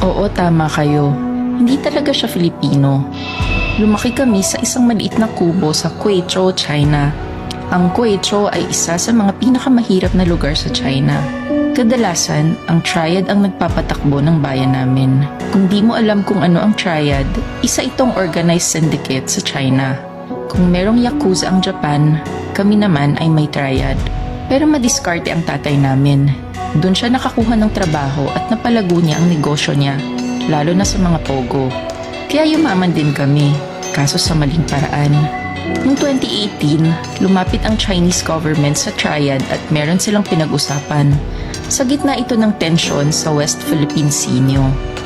Oo, tama kayo. Hindi talaga siya Filipino. Lumaki kami sa isang maliit na kubo sa Quezhou, China. Ang Quezhou ay isa sa mga pinakamahirap na lugar sa China. Kadalasan, ang triad ang nagpapatakbo ng bayan namin. Kung di mo alam kung ano ang triad, isa itong organized syndicate sa China. Kung merong yakuza ang Japan, kami naman ay may triad. Pero madiskarte ang tatay namin. Doon siya nakakuha ng trabaho at napalago niya ang negosyo niya, lalo na sa mga pogo. Kaya yumaman din kami, kaso sa maling paraan. Noong 2018, lumapit ang Chinese government sa triad at meron silang pinag-usapan. Sa gitna ito ng tensyon sa West Philippine Sea.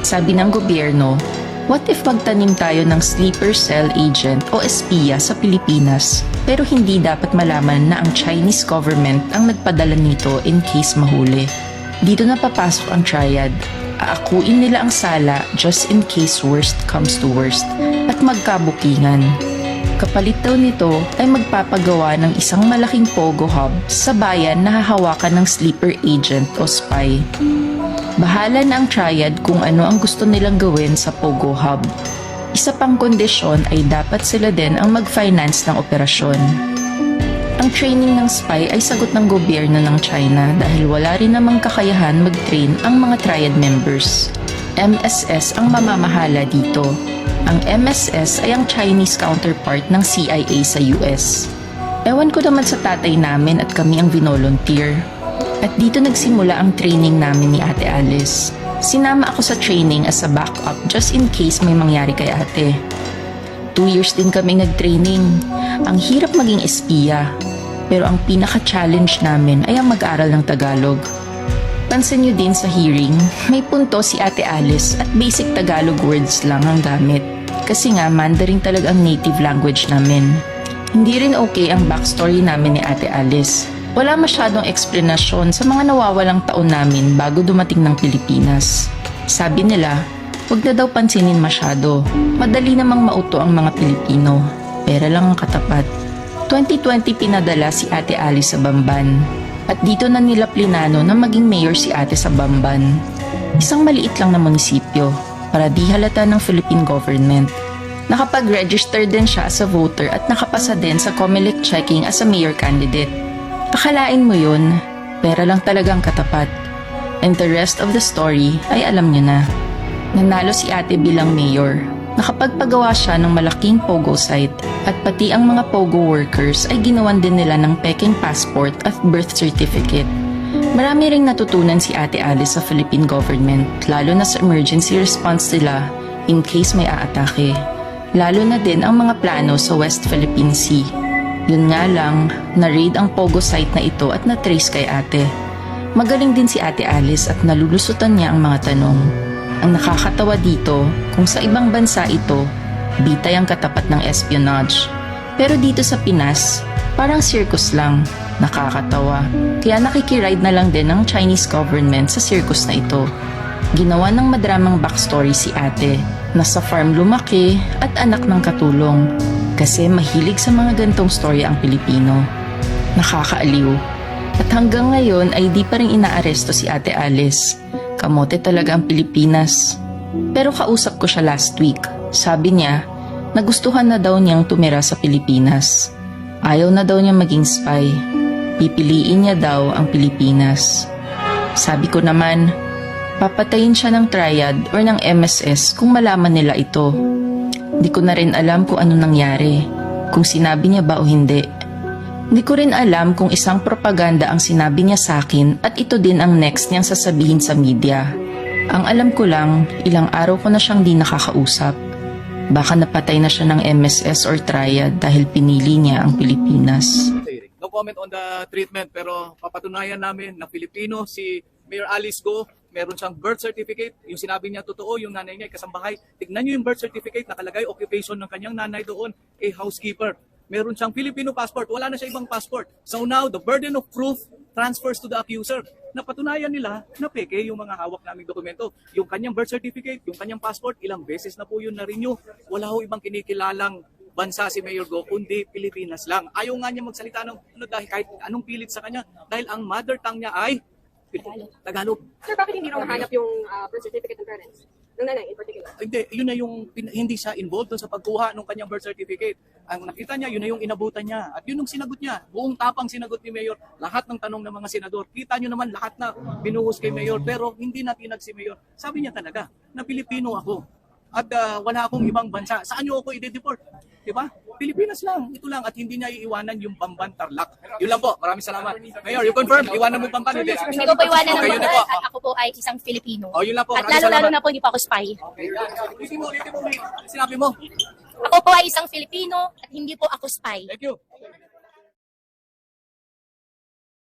Sabi ng gobyerno, what if magtanim tayo ng sleeper cell agent o espiya sa Pilipinas, pero hindi dapat malaman na ang Chinese government ang nagpadala nito in case mahuli. Dito na papasok ang triad. Aakuin nila ang sala just in case worst comes to worst at magkabukingan. Kapalit daw nito ay magpapagawa ng isang malaking pogo hub sa bayan na hahawakan ng sleeper agent o spy. Bahala na ang triad kung ano ang gusto nilang gawin sa pogo hub. Isa pang kondisyon ay dapat sila din ang mag-finance ng operasyon. Ang training ng spy ay sagot ng gobyerno ng China dahil wala rin namang kakayahan mag-train ang mga triad members. MSS ang mamamahala dito. Ang MSS ay ang Chinese counterpart ng CIA sa US. Ewan ko naman sa tatay namin at kami ang vinolunteer. At dito nagsimula ang training namin ni Ate Alice. Sinama ako sa training as a backup just in case may mangyari kay ate. 2 years din kami nag-training. Ang hirap maging espiya. Pero ang pinaka-challenge namin ay ang mag-aral ng Tagalog. Pansin nyo din sa hearing, may punto si Ate Alice at basic Tagalog words lang ang gamit. Kasi nga Mandarin talaga ang native language namin. Hindi rin okay ang backstory namin ni Ate Alice. Wala masyadong eksplanasyon sa mga nawawalang taon namin bago dumating ng Pilipinas. Sabi nila, huwag na daw pansinin masyado. Madali namang mauto ang mga Pilipino. Pera lang ang katapat. 2020 pinadala si Ate Alice sa Bamban. At dito na nila plinano na maging mayor si ate sa Bamban. Isang maliit lang na munisipyo para di halata ng Philippine government. Nakapag-register din siya as a voter at nakapasa din sa COMELEC checking as a mayor candidate. Akalain mo yun, pera lang talagang katapat. And the rest of the story ay alam niyo na. Nanalo si ate bilang mayor. Nakapagpagawa siya ng malaking pogo site at pati ang mga pogo workers ay ginawan din nila ng peking passport at birth certificate. Marami ring natutunan si Ate Alice sa Philippine government, lalo na sa emergency response nila in case may aatake. Lalo na din ang mga plano sa West Philippine Sea. Yun nga lang, na-raid ang pogo site na ito at na-trace kay ate. Magaling din si Ate Alice at nalulusutan niya ang mga tanong. Ang nakakatawa dito, kung sa ibang bansa ito, bitay ang katapat ng espionage. Pero dito sa Pinas, parang circus lang, nakakatawa. Kaya nakikiride na lang din ng Chinese government sa circus na ito. Ginawa ng madramang backstory si ate, na sa farm lumaki at anak ng katulong. Kasi mahilig sa mga gantong story ang Pilipino. Nakakaaliw. At hanggang ngayon ay di pa rin inaaresto si Ate Alice. Kamote talaga ang Pilipinas. Pero kausap ko siya last week. Sabi niya, nagustuhan na daw niyang tumira sa Pilipinas. Ayaw na daw niya maging spy. Pipiliin niya daw ang Pilipinas. Sabi ko naman, papatayin siya ng triad or ng MSS kung malaman nila ito. Di ko na rin alam kung ano nangyari, kung sinabi niya ba o hindi. Di ko rin alam kung isang propaganda ang sinabi niya sa akin at ito din ang next niyang sasabihin sa media. Ang alam ko lang, ilang araw ko na siyang di nakakausap. Baka napatay na siya ng MSS or triad dahil pinili niya ang Pilipinas. No comment on the treatment, pero papatunayan namin na Pilipino si Mayor Alice Go. Meron siyang birth certificate. Yung sinabi niya totoo, yung nanay niya ay kasambahay. Tignan niyo yung birth certificate, nakalagay occupation ng kanyang nanay doon, a housekeeper. Meron siyang Filipino passport, wala na siya ibang passport. So now, the burden of proof transfers to the accuser. Napatunayan nila na peke yung mga hawak naming dokumento. Yung kanyang birth certificate, yung kanyang passport, ilang beses na po yun na-renew. Wala ho ibang kinikilalang bansa si Mayor Go, kundi Pilipinas lang. Ayaw nga niya magsalita ng dahil kahit anong pilit sa kanya, dahil ang mother tongue niya ay Tagalog. Sir, bakit hindi raw nahanap yung birth certificate ng parents? Ng nanay in particular. Hindi, yun na yung hindi siya involved doon sa pagkuha ng kanyang birth certificate. Ang nakita niya, yun na yung inabutan niya. At yun yung sinagot niya. Buong tapang sinagot ni Mayor. Lahat ng tanong ng mga senador. Kita nyo naman lahat na binuhos kay Mayor. Pero hindi na tinag si Mayor. Sabi niya talaga na Pilipino ako. At wala akong ibang bansa. Saan nyo ako i-deport? Diba? Pilipinas lang. Ito lang. At hindi niya iiwanan yung Bamban Tarlac. Yun lang po. Maraming salamat. Mayor, you confirm? Iwanan mo Bamban? Hindi. Hindi ko po iwanan ng Okay, yun na po. Bamban at ako po ay isang Filipino. Oh, yun lang po. At Maraming lalo-lalo salamat. na po hindi po ako spy. Okay, yan. Ulitin mo. Sinabi mo. Ako po ay isang Filipino at hindi po ako spy. Thank you.